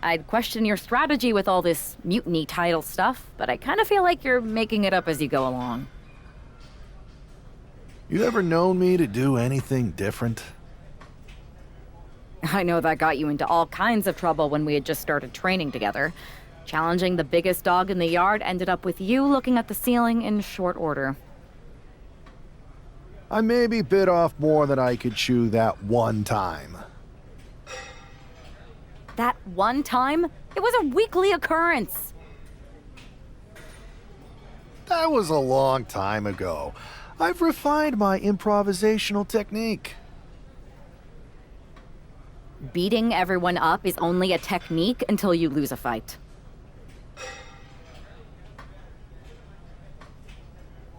I'd question your strategy with all this mutiny title stuff, but I kind of feel like you're making it up as you go along. You ever known me to do anything different? I know that got you into all kinds of trouble when we had just started training together. Challenging the biggest dog in the yard ended up with you looking at the ceiling in short order. I maybe bit off more than I could chew that one time. That one time? It was a weekly occurrence. That was a long time ago. I've refined my improvisational technique. Beating everyone up is only a technique until you lose a fight.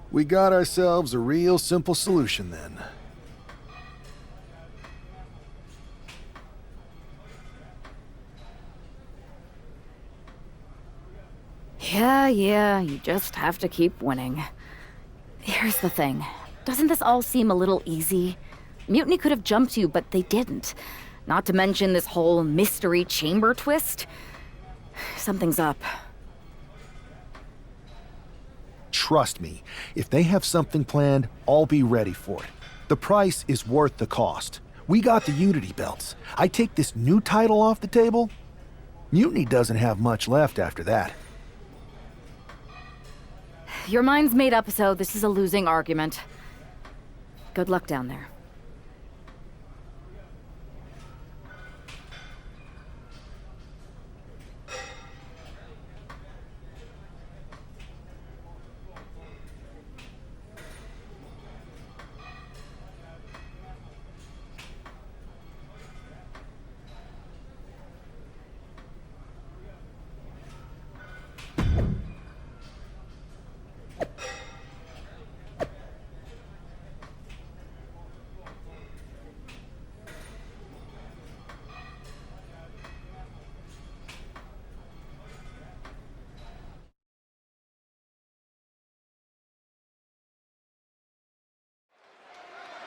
We got ourselves a real simple solution then. Yeah, you just have to keep winning. Here's the thing. Doesn't this all seem a little easy? Mutiny could have jumped you, but they didn't. Not to mention this whole mystery chamber twist. Something's up. Trust me, if they have something planned, I'll be ready for it. The price is worth the cost. We got the Unity belts. I take this new title off the table, Mutiny doesn't have much left after that. Your mind's made up, so this is a losing argument. Good luck down there.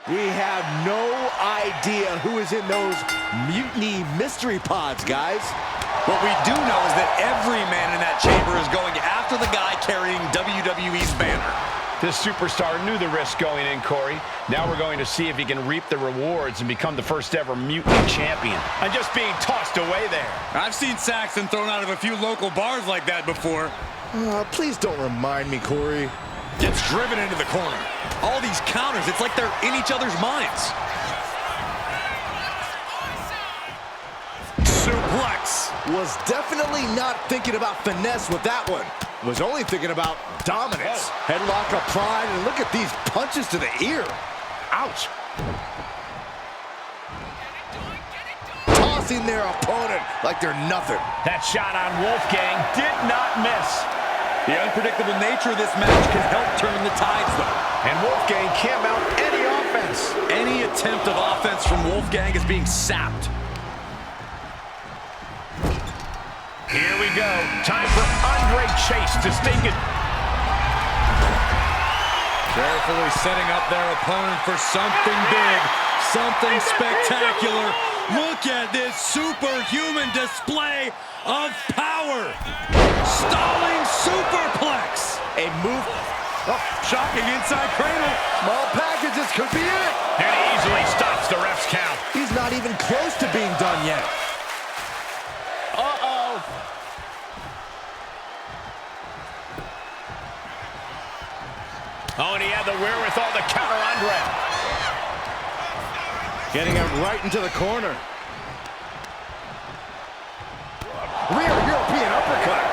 We have no idea who is in those mutiny mystery pods, guys. What we do know is that every man in that chamber is going after the guy carrying WWE's banner. This superstar knew the risk going in, Corey. Now we're going to see if he can reap the rewards and become the first ever mutiny champion. And just being tossed away there. I've seen Saxon thrown out of a few local bars like that before. Please don't remind me, Corey. Gets driven into the corner. All these counters, it's like they're in each other's minds. Suplex. Was definitely not thinking about finesse with that one. Was only thinking about dominance. Headlock applied, and look at these punches to the ear. Ouch. Tossing their opponent like they're nothing. That shot on Wolfgang did not miss. The unpredictable nature of this match can help turn the tides, though. And Wolfgang can't mount any offense. Any attempt of offense from Wolfgang is being sapped. Here we go. Time for Andre Chase to stake it. Carefully setting up their opponent for something big, something spectacular. Look at this superhuman display of power. Stalling superplex. A move. Oh, shocking inside cradle. Small packages could be it. And he easily stops the ref's count. He's not even close to being done yet. Uh-oh. Oh, and he had the wherewithal to counter Andre. Getting him right into the corner. Rear European uppercut.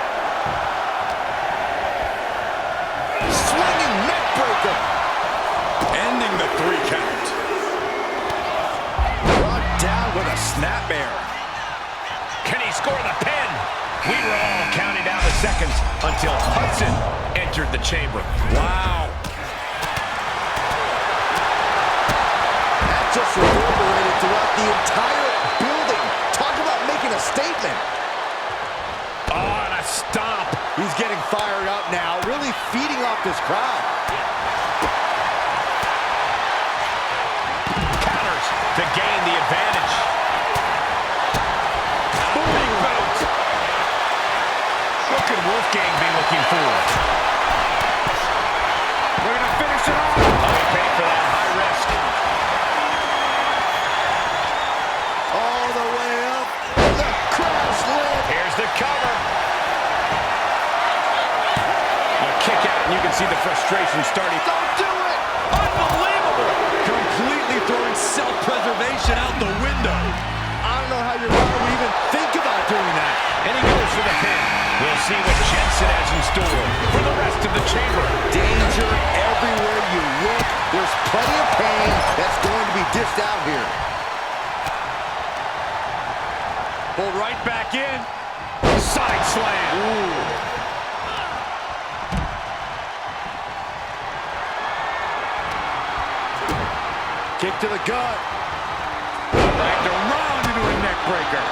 Swinging neck breaker. Ending the 3 count. Brought down with a snap bear. Can he score the pin? We were all counting down the seconds until Hudson entered the chamber. Wow. That just reverberated throughout the entire building. Talk about making a statement. Oh, and a stomp. He's getting fired up now, really feeding off this crowd. Counters to gain the advantage. Big boot. Gang be looking for? We're going to finish it off. Oh, he paid for that. High risk. All the way up. The crash lid. Here's the cover. A kick out, and you can see the frustration starting. Don't do it. Unbelievable. Completely throwing self-preservation out the window. I don't know how your body would even think about doing that. And he goes for the pin. We'll see what Jensen has in store for the rest of the chamber. Danger everywhere you look. There's plenty of pain that's going to be dished out here. Pulled right back in. Side slam. Ooh. Kick to the gut. Backed around into a neck breaker.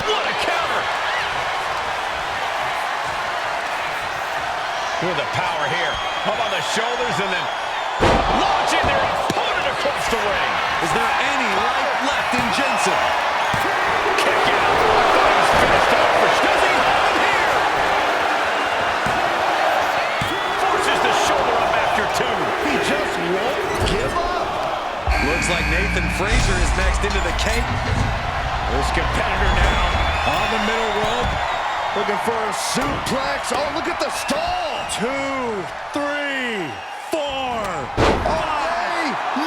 What a counter. With the power here. Up on the shoulders and then launching their opponent across the ring. Is there any life left in Jensen? Kick out. I thought he was finished off for sure. Does he have it here? Forces the shoulder up after two. He just won't give up. Looks like Nathan Frazier is next into the cake. This competitor now On the middle rope. Looking for a suplex. Oh, look at the stall. 2, 3, 4. Oh,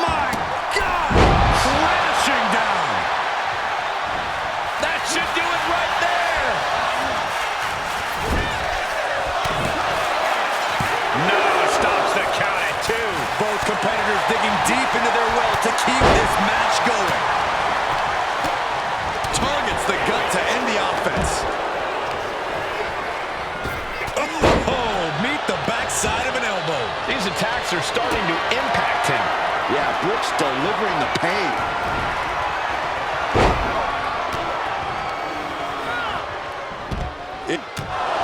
My God! Crashing down. that should do it right there. No, stops the count at two. Both competitors digging deep into their well to keep this match going. Targets the gut to end the offense. Oh, meet the backside of an elbow. These attacks are starting to impact him. yeah, Brick's delivering the pain.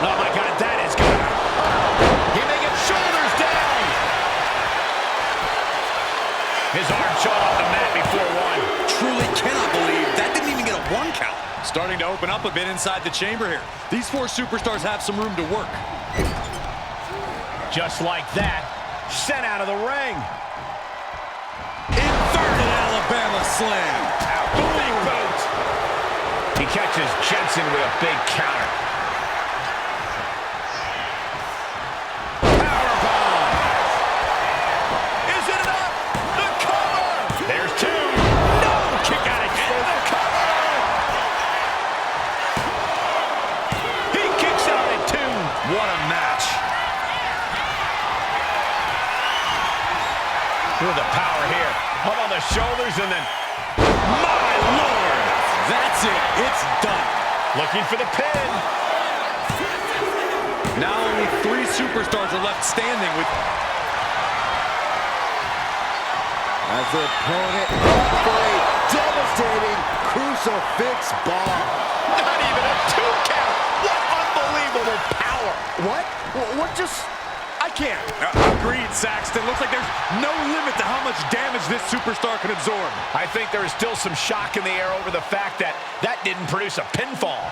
Oh my God, that is good. He may get shoulders down. His arm shot off the mat before one. Truly cannot believe that didn't even get a 1 count. Starting to open up a bit inside the chamber here. These 4 superstars have some room to work. Just like that, sent out of the ring. Inverted Alabama slam. Big boot. He catches Jensen with a big counter. Powerbomb. Is it enough? The cover. There's two. No, kick out again. And the cover. He kicks out at two. What a match. With the power here. Up on the shoulders and then, my Lord. That's it. It's done. Looking for the pin. Now only 3 superstars are left standing with... As the opponent for a devastating crucifix bomb. Not even a 2 count. What unbelievable power. What? What just... I can't. Agreed, Saxton. Looks like there's no limit to how much damage this superstar can absorb. I think there is still some shock in the air over the fact that that didn't produce a pinfall.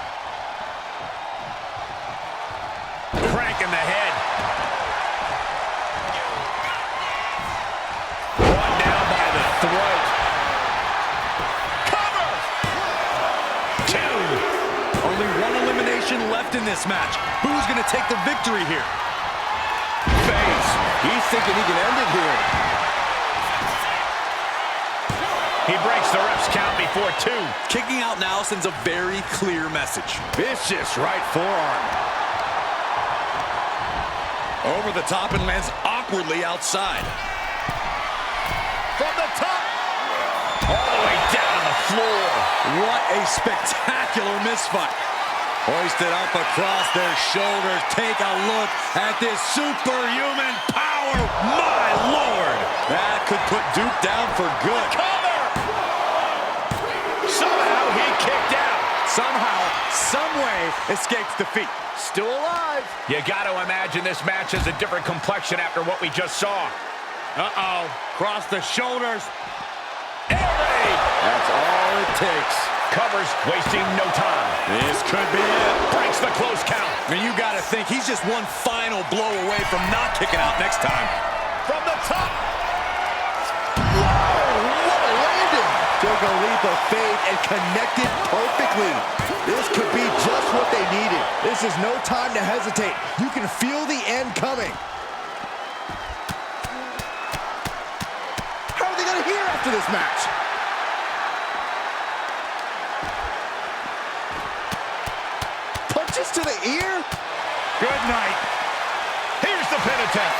Crank in the head. One down by the throat. Cover! 2. Only 1 elimination left in this match. Who's going to take the victory here? Face. He's thinking he can end it here. He breaks the ref's count before 2. Kicking out now sends a very clear message. Vicious right forearm. Over the top and lands awkwardly outside. From the top. All the way down on the floor. What a spectacular misfight. Hoisted up across their shoulders. Take a look at this superhuman power. My Lord. That could put Duke down for good. Cover! Somehow he kicked out. Somehow, someway, escapes defeat. Still alive. You got to imagine this match has a different complexion after what we just saw. Uh-oh. Cross the shoulders. That's all it takes. Covers, wasting no time. This could be it. Breaks the close count. And you got to think he's just one final blow away from not kicking out next time. From the top. What a landing! Took a leap of faith and connected perfectly. This could be just what they needed. This is no time to hesitate. You can feel the end coming. How are they going to hear after this match? Punches to the ear? Good night. Here's the pin attempt.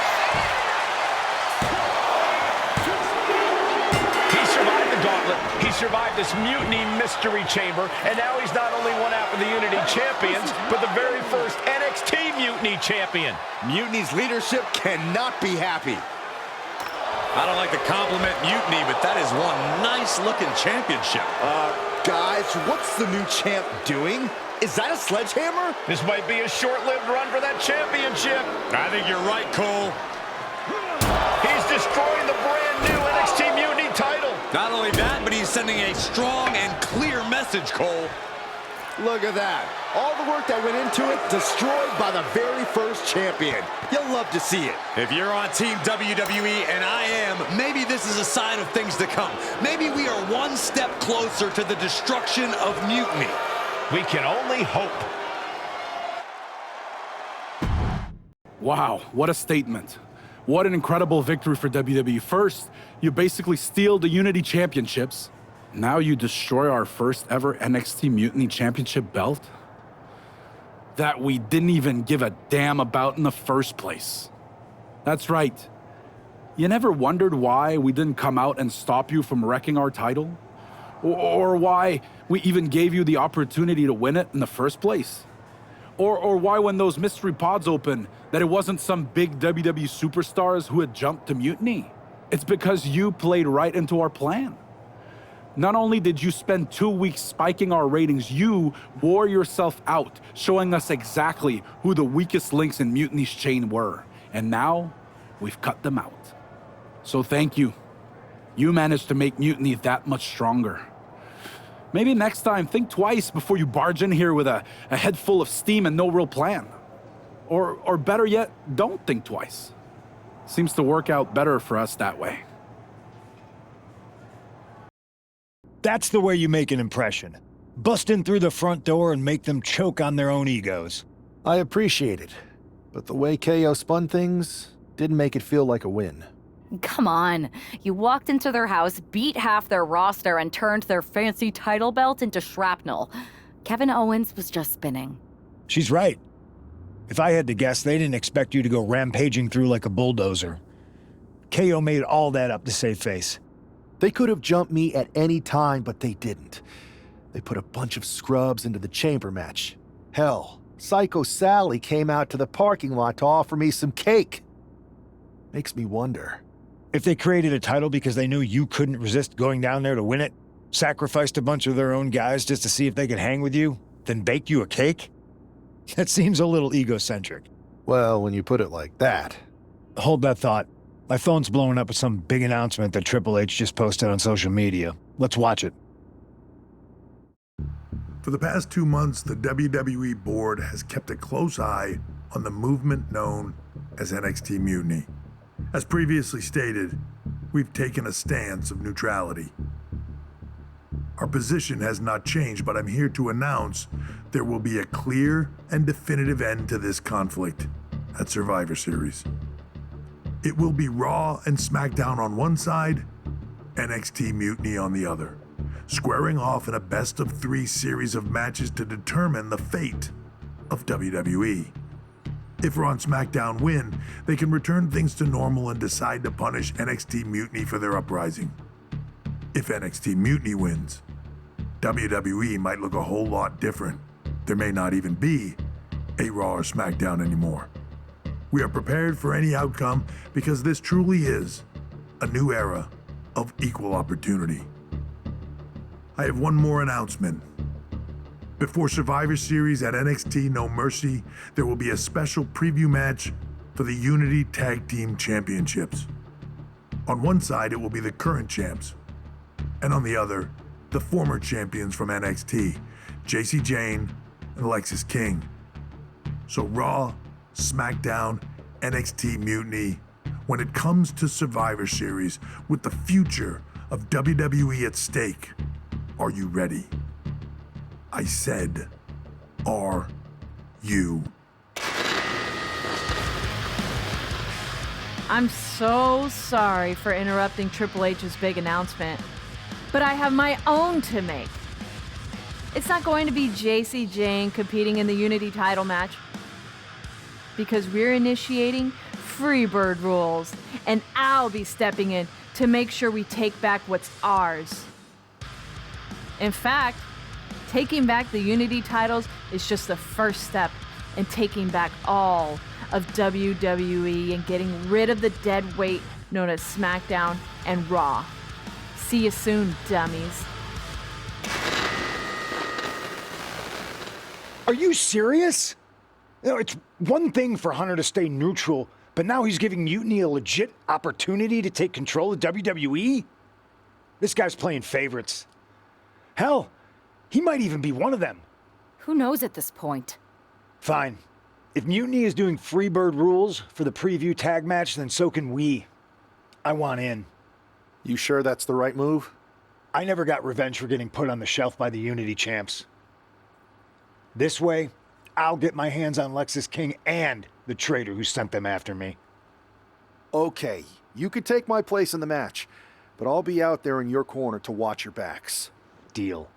He survived the gauntlet. He survived this mutiny mystery chamber. And now he's not only one half of the Unity champions, but the very first NXT Mutiny champion. Mutiny's leadership cannot be happy. I don't like to compliment Mutiny, but that is one nice-looking championship. Guys, what's the new champ doing? Is that a sledgehammer? This might be a short-lived run for that championship. I think you're right, Cole. He's destroying the brand-new NXT Mutiny title. Not only that, but he's sending a strong and clear message, Cole. Look at that. All the work that went into it, destroyed by the very first champion. You'll love to see it. If you're on Team WWE, and I am, maybe this is a sign of things to come. Maybe we are one step closer to the destruction of Mutiny. We can only hope. Wow, what a statement. What an incredible victory for WWE. First, you basically steal the Unity Championships. Now you destroy our first ever NXT Mutiny Championship belt that we didn't even give a damn about in the first place. That's right. You never wondered why we didn't come out and stop you from wrecking our title? Or why we even gave you the opportunity to win it in the first place? Or why when those mystery pods opened, that it wasn't some big WWE superstars who had jumped to Mutiny? It's because you played right into our plan. Not only did you spend 2 weeks spiking our ratings, you wore yourself out, showing us exactly who the weakest links in Mutiny's chain were. And now, we've cut them out. So thank you. You managed to make Mutiny that much stronger. Maybe next time, think twice before you barge in here with a head full of steam and no real plan. Or better yet, don't think twice. Seems to work out better for us that way. That's the way you make an impression. Bust in through the front door and make them choke on their own egos. I appreciate it, but the way KO spun things didn't make it feel like a win. Come on. You walked into their house, beat half their roster, and turned their fancy title belt into shrapnel. Kevin Owens was just spinning. She's right. If I had to guess, they didn't expect you to go rampaging through like a bulldozer. KO made all that up to save face. They could have jumped me at any time, but they didn't. They put a bunch of scrubs into the chamber match. Hell, Psycho Sally came out to the parking lot to offer me some cake. Makes me wonder. If they created a title because they knew you couldn't resist going down there to win it, sacrificed a bunch of their own guys just to see if they could hang with you, then baked you a cake? That seems a little egocentric. Well, when you put it like that. Hold that thought. My phone's blowing up with some big announcement that Triple H just posted on social media. Let's watch it. For the past 2 months, the WWE board has kept a close eye on the movement known as NXT Mutiny. As previously stated, we've taken a stance of neutrality. Our position has not changed, but I'm here to announce there will be a clear and definitive end to this conflict at Survivor Series. It will be Raw and SmackDown on one side, NXT Mutiny on the other, squaring off in a best-of-3 series of matches to determine the fate of WWE. If Raw and SmackDown win, they can return things to normal and decide to punish NXT Mutiny for their uprising. If NXT Mutiny wins, WWE might look a whole lot different. There may not even be a Raw or SmackDown anymore. We are prepared for any outcome because this truly is a new era of equal opportunity. I have one more announcement. Before Survivor Series at NXT No Mercy, there will be a special preview match for the Unity Tag Team Championships. On one side, it will be the current champs, and on the other, the former champions from NXT, Jacy Jayne and Lexxx King. So Raw, SmackDown, NXT Mutiny, when it comes to Survivor Series with the future of WWE at stake, are you ready? I said, are you? I'm so sorry for interrupting Triple H's big announcement, but I have my own to make. It's not going to be Jacy Jayne competing in the Unity title match, because we're initiating Freebird rules, and I'll be stepping in to make sure we take back what's ours. In fact, taking back the Unity titles is just the first step in taking back all of WWE and getting rid of the dead weight known as SmackDown and Raw. See you soon, dummies. Are you serious? You know, it's one thing for Hunter to stay neutral, but now he's giving Mutiny a legit opportunity to take control of WWE? This guy's playing favorites. Hell, he might even be one of them. Who knows at this point? Fine. If Mutiny is doing Freebird rules for the preview tag match, then so can we. I want in. You sure that's the right move? I never got revenge for getting put on the shelf by the Unity champs. This way, I'll get my hands on Lexxx King and the traitor who sent them after me. Okay, you could take my place in the match, but I'll be out there in your corner to watch your backs. Deal.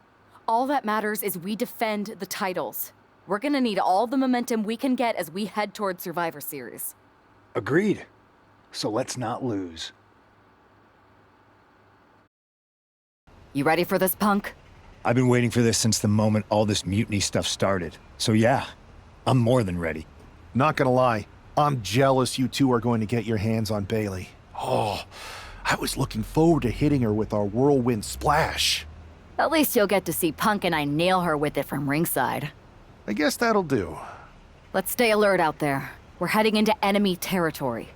All that matters is we defend the titles. We're gonna need all the momentum we can get as we head toward Survivor Series. Agreed. So let's not lose. You ready for this, punk? I've been waiting for this since the moment all this Mutiny stuff started. So yeah, I'm more than ready. Not gonna lie, I'm jealous you two are going to get your hands on Bayley. Oh, I was looking forward to hitting her with our whirlwind splash. At least you'll get to see Punk and I nail her with it from ringside. I guess that'll do. Let's stay alert out there. We're heading into enemy territory.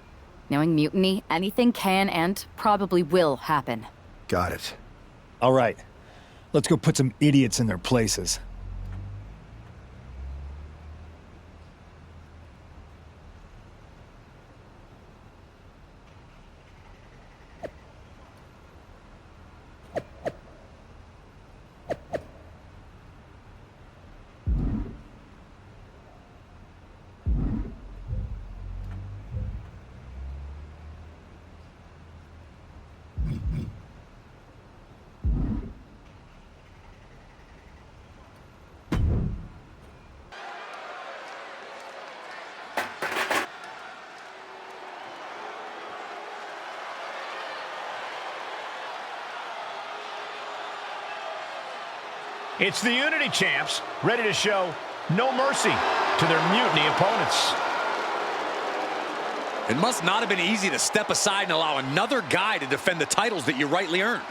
Knowing Mutiny, anything can and probably will happen. Got it. All right, let's go put some idiots in their places. It's the Unity champs, ready to show no mercy to their Mutiny opponents. It must not have been easy to step aside and allow another guy to defend the titles that you rightly earned.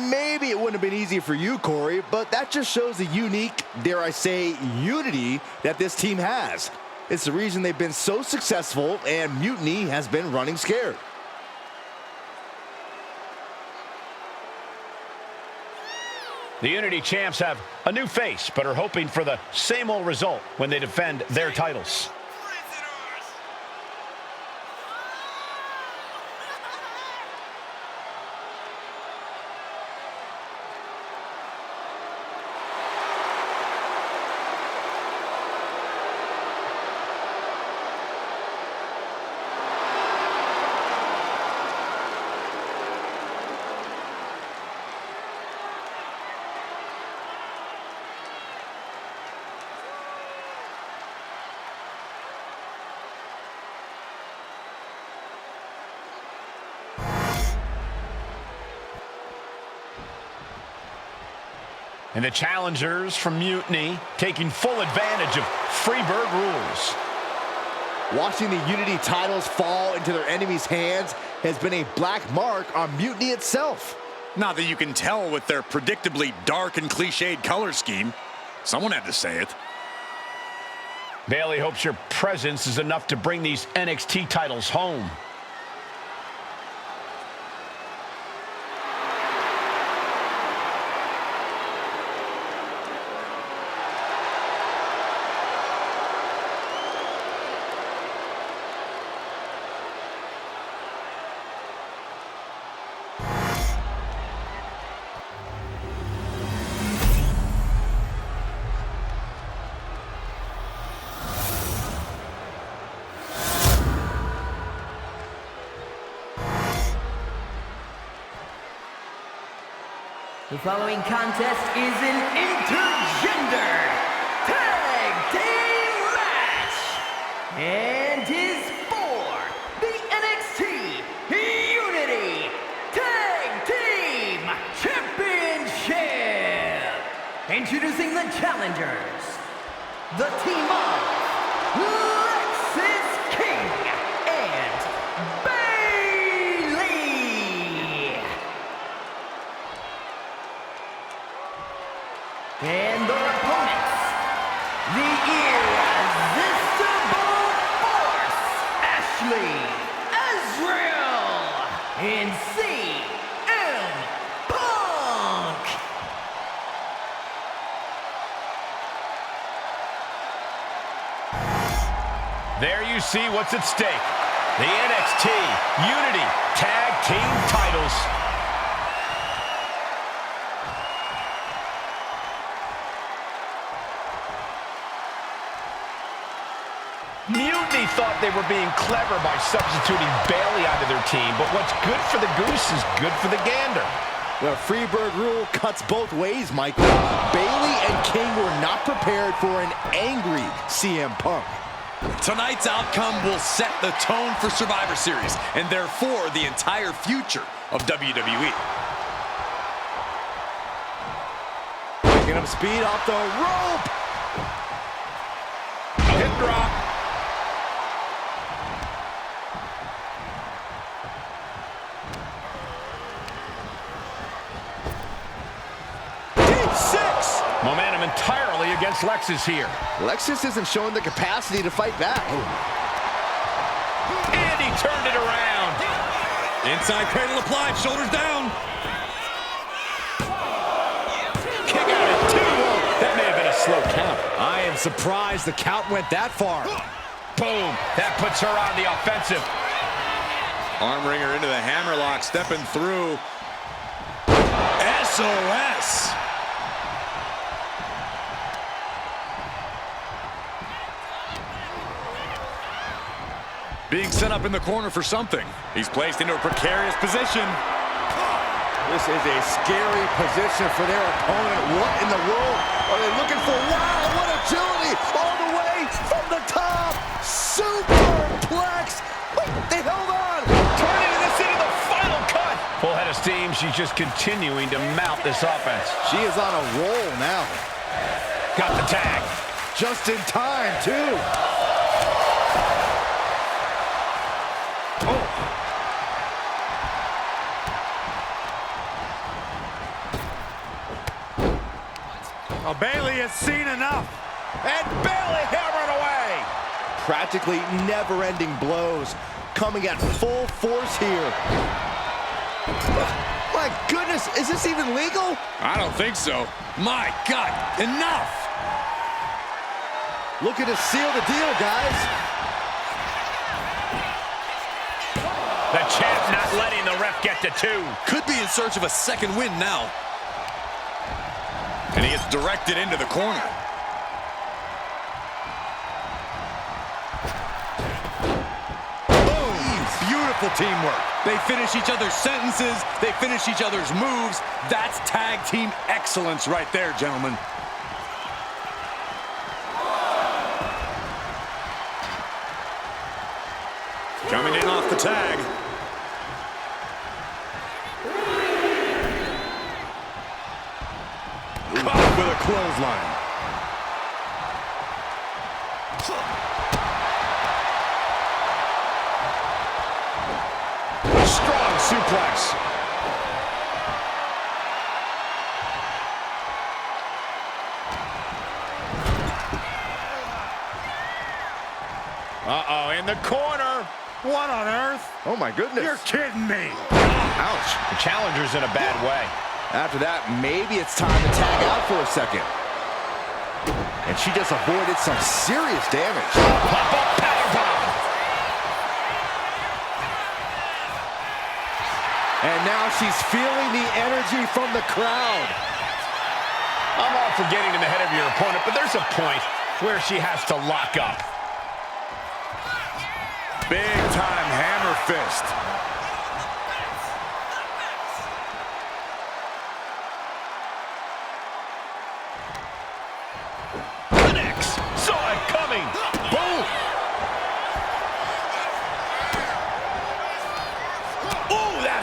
Maybe it wouldn't have been easy for you, Corey, but that just shows the unique, dare I say, unity that this team has. It's the reason they've been so successful, and Mutiny has been running scared. The Unity champs have a new face, but are hoping for the same old result when they defend their titles. And the challengers from Mutiny taking full advantage of Freebird rules. Watching the Unity titles fall into their enemies' hands has been a black mark on Mutiny itself. Not that you can tell with their predictably dark and cliched color scheme. Someone had to say it. Bayley hopes your presence is enough to bring these NXT titles home. The following contest is an intergender tag team match and is for the NXT Unity Tag Team Championship. Introducing the challengers, the team of Lexxx King and Bailey. And their opponents, the irresistible force, Ashley Azrael and CM Punk. There you see what's at stake. The NXT Unity Tag Team titles. Mutiny thought they were being clever by substituting Bailey out of their team, but what's good for the goose is good for the gander. The Freebird rule cuts both ways, Michael. Bailey and King were not prepared for an angry CM Punk. Tonight's outcome will set the tone for Survivor Series, and therefore the entire future of WWE. Picking up speed off the rope. Hip drop. Deep six. Momentum entirely against Lexxx here. Lexxx isn't showing the capacity to fight back. And he turned it around. Inside cradle applied, shoulders down. Kick out at 2. That may have been a slow count. I am surprised the count went that far. Boom. That puts her on the offensive. Arm wringer into the hammerlock, stepping through. SOS. Being set up in the corner for something. He's placed into a precarious position. This is a scary position for their opponent. What in the world are they looking for? Wow, what agility! All the way from the top! Superplex! Wait, they held on! Turning this into the final cut. Full head of steam. She's just continuing to mount this offense. She is on a roll now. Got the tag. Just in time, too. Oh, Bailey has seen enough. And Bailey hammered away. Practically never-ending blows coming at full force here. My goodness, is this even legal? I don't think so. My God, enough! Looking to seal the deal, guys. The champ not letting the ref get to 2. Could be in search of a second win now. And he is directed into the corner. Boom! Beautiful teamwork. They finish each other's sentences. They finish each other's moves. That's tag team excellence right there, gentlemen. Coming in off the tag. Caught with a clothesline. Strong suplex. Uh-oh, in the corner. What on earth? Oh, my goodness. You're kidding me. Ouch. The challenger's in a bad way. After that, maybe it's time to tag out for a second. And she just avoided some serious damage. Pop-up powerbomb. And now she's feeling the energy from the crowd. I'm all for getting in the head of your opponent, but there's a point where she has to lock up. Big time hammer fist.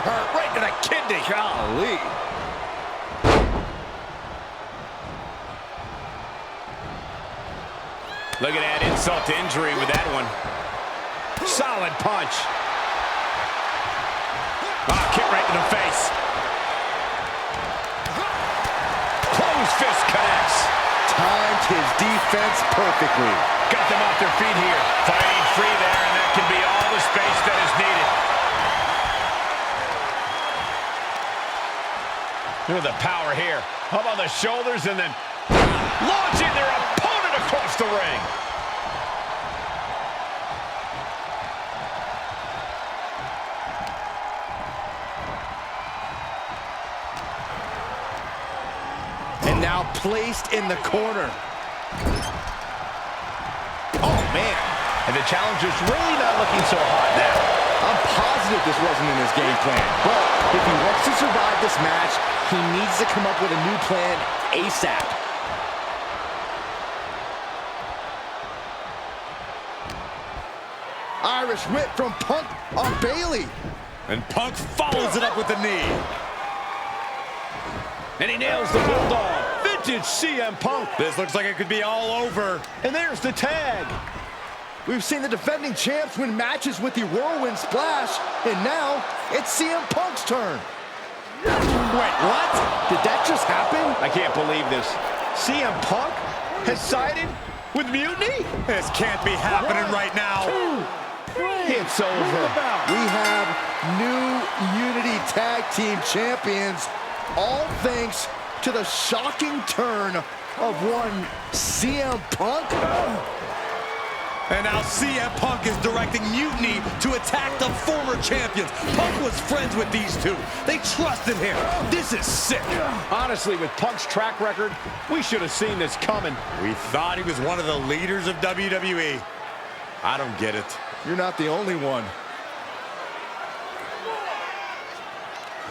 hurt right to the kidney. Golly. Look at that insult to injury with that one. Solid punch. Kick right in the face. Closed fist connects. Timed his defense perfectly. Got them off their feet here. Fighting free there, and that can be all the space that is needed. Look at the power here. How about the shoulders and then launching their opponent across the ring. And now placed in the corner. Oh, man. And the challenger's really not looking so hot now. I'm positive this wasn't in his game plan. But if he wants to survive this match, he needs to come up with a new plan ASAP. Irish whip from Punk on Bailey. And Punk follows it up with the knee. And he nails the Bulldog. Vintage CM Punk. This looks like it could be all over. And there's the tag. We've seen the defending champs win matches with the Whirlwind Splash, and now it's CM Punk's turn. Wait, what? Did that just happen? I can't believe this. CM Punk has sided with Mutiny? This can't be happening right now. It's over. We have new Unity Tag Team Champions, all thanks to the shocking turn of one CM Punk. And now CM Punk is directing Mutiny to attack the former champions. Punk was friends with these two. They trusted him. This is sick. Honestly, with Punk's track record, we should have seen this coming. We thought he was one of the leaders of WWE. I don't get it. You're not the only one.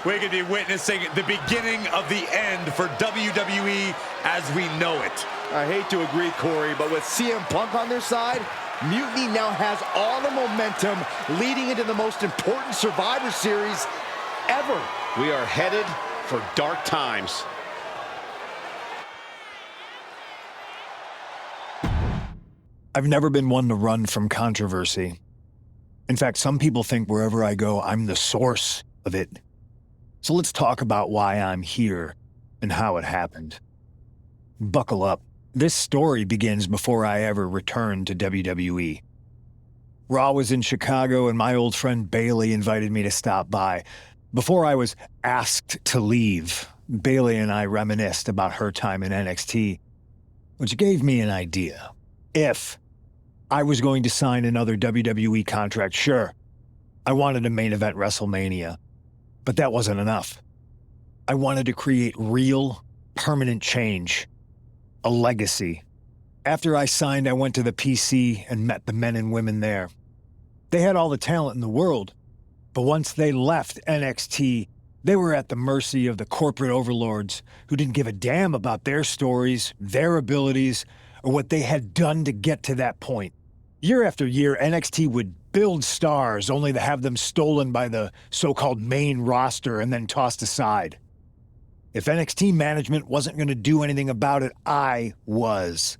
We could be witnessing the beginning of the end for WWE as we know it. I hate to agree, Corey, but with CM Punk on their side, Mutiny now has all the momentum leading into the most important Survivor Series ever. We are headed for dark times. I've never been one to run from controversy. In fact, some people think wherever I go, I'm the source of it. So let's talk about why I'm here and how it happened. Buckle up. This story begins before I ever returned to WWE. Raw was in Chicago and my old friend Bailey invited me to stop by. Before I was asked to leave, Bailey and I reminisced about her time in NXT, which gave me an idea. If I was going to sign another WWE contract, sure, I wanted a main event WrestleMania, but that wasn't enough. I wanted to create real, permanent change. A legacy. After I signed, I went to the PC and met the men and women there. They had all the talent in the world, but once they left NXT, they were at the mercy of the corporate overlords who didn't give a damn about their stories, their abilities, or what they had done to get to that point. Year after year, NXT would build stars only to have them stolen by the so-called main roster and then tossed aside. If NXT management wasn't going to do anything about it, I was.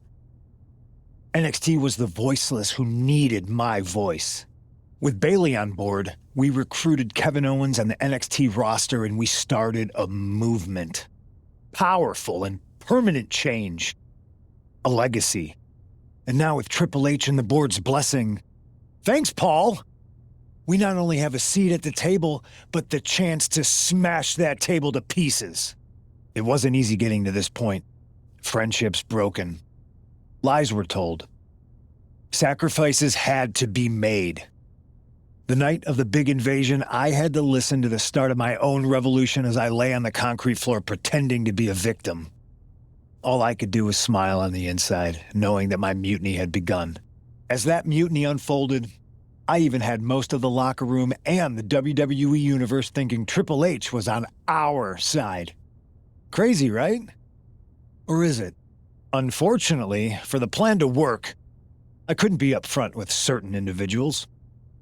NXT was the voiceless who needed my voice. With Bailey on board, we recruited Kevin Owens and the NXT roster and we started a movement. Powerful and permanent change. A legacy. And now with Triple H and the board's blessing, thanks, Paul! We not only have a seat at the table, but the chance to smash that table to pieces. It wasn't easy getting to this point. Friendships broken. Lies were told. Sacrifices had to be made. The night of the big invasion, I had to listen to the start of my own revolution as I lay on the concrete floor pretending to be a victim. All I could do was smile on the inside, knowing that my mutiny had begun. As that mutiny unfolded, I even had most of the locker room and the WWE Universe thinking Triple H was on our side. Crazy, right? Or is it? Unfortunately, for the plan to work, I couldn't be upfront with certain individuals,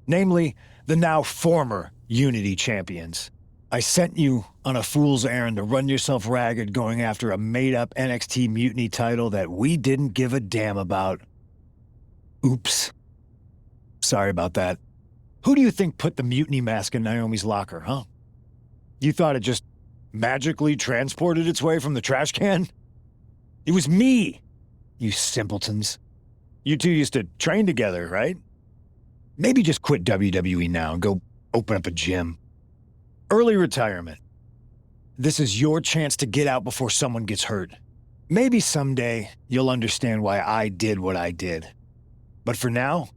namely the now former Unity champions. I sent you on a fool's errand to run yourself ragged going after a made-up NXT Mutiny title that we didn't give a damn about. Oops. Sorry about that. Who do you think put the Mutiny mask in Naomi's locker, huh? You thought it just magically transported its way from the trash can? It was me, you simpletons. You two used to train together, right? Maybe just quit WWE now and go open up a gym. Early retirement. This is your chance to get out before someone gets hurt. Maybe someday you'll understand why I did what I did. But for now,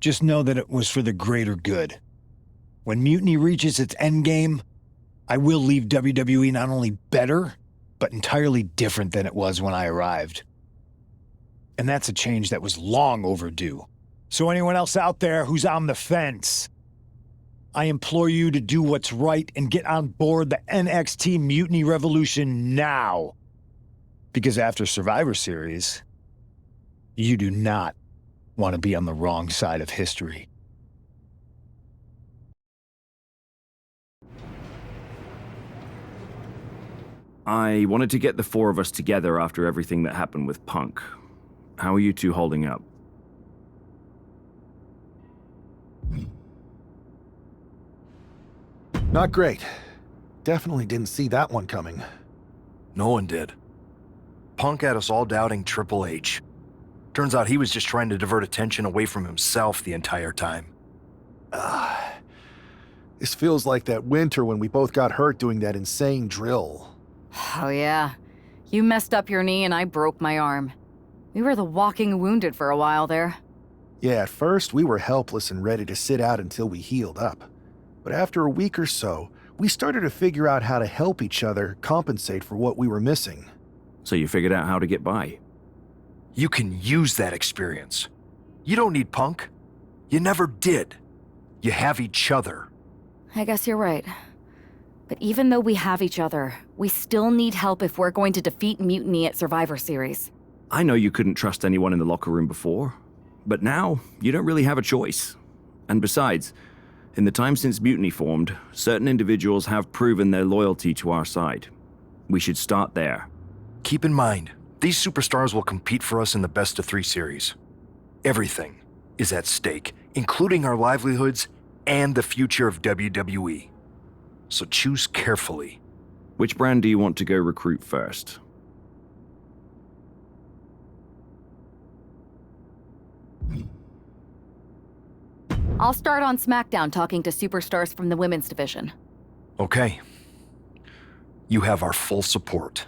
just know that it was for the greater good. When Mutiny reaches its endgame, I will leave WWE not only better, but entirely different than it was when I arrived. And that's a change that was long overdue. So anyone else out there who's on the fence, I implore you to do what's right and get on board the NXT Mutiny Revolution now. Because after Survivor Series, you do not want to be on the wrong side of history. I wanted to get the four of us together after everything that happened with Punk. How are you two holding up? Not great. Definitely didn't see that one coming. No one did. Punk had us all doubting Triple H. Turns out he was just trying to divert attention away from himself the entire time. This feels like that winter when we both got hurt doing that insane drill. Oh yeah. You messed up your knee and I broke my arm. We were the walking wounded for a while there. Yeah, at first we were helpless and ready to sit out until we healed up. But after a week or so, we started to figure out how to help each other compensate for what we were missing. So you figured out how to get by? You can use that experience. You don't need Punk. You never did. You have each other. I guess you're right. But even though we have each other, we still need help if we're going to defeat Mutiny at Survivor Series. I know you couldn't trust anyone in the locker room before, but now you don't really have a choice. And besides, in the time since Mutiny formed, certain individuals have proven their loyalty to our side. We should start there. Keep in mind, these superstars will compete for us in the best-of-3 series. Everything is at stake, including our livelihoods and the future of WWE. So choose carefully. Which brand do you want to go recruit first? I'll start on SmackDown talking to superstars from the women's division. Okay. You have our full support.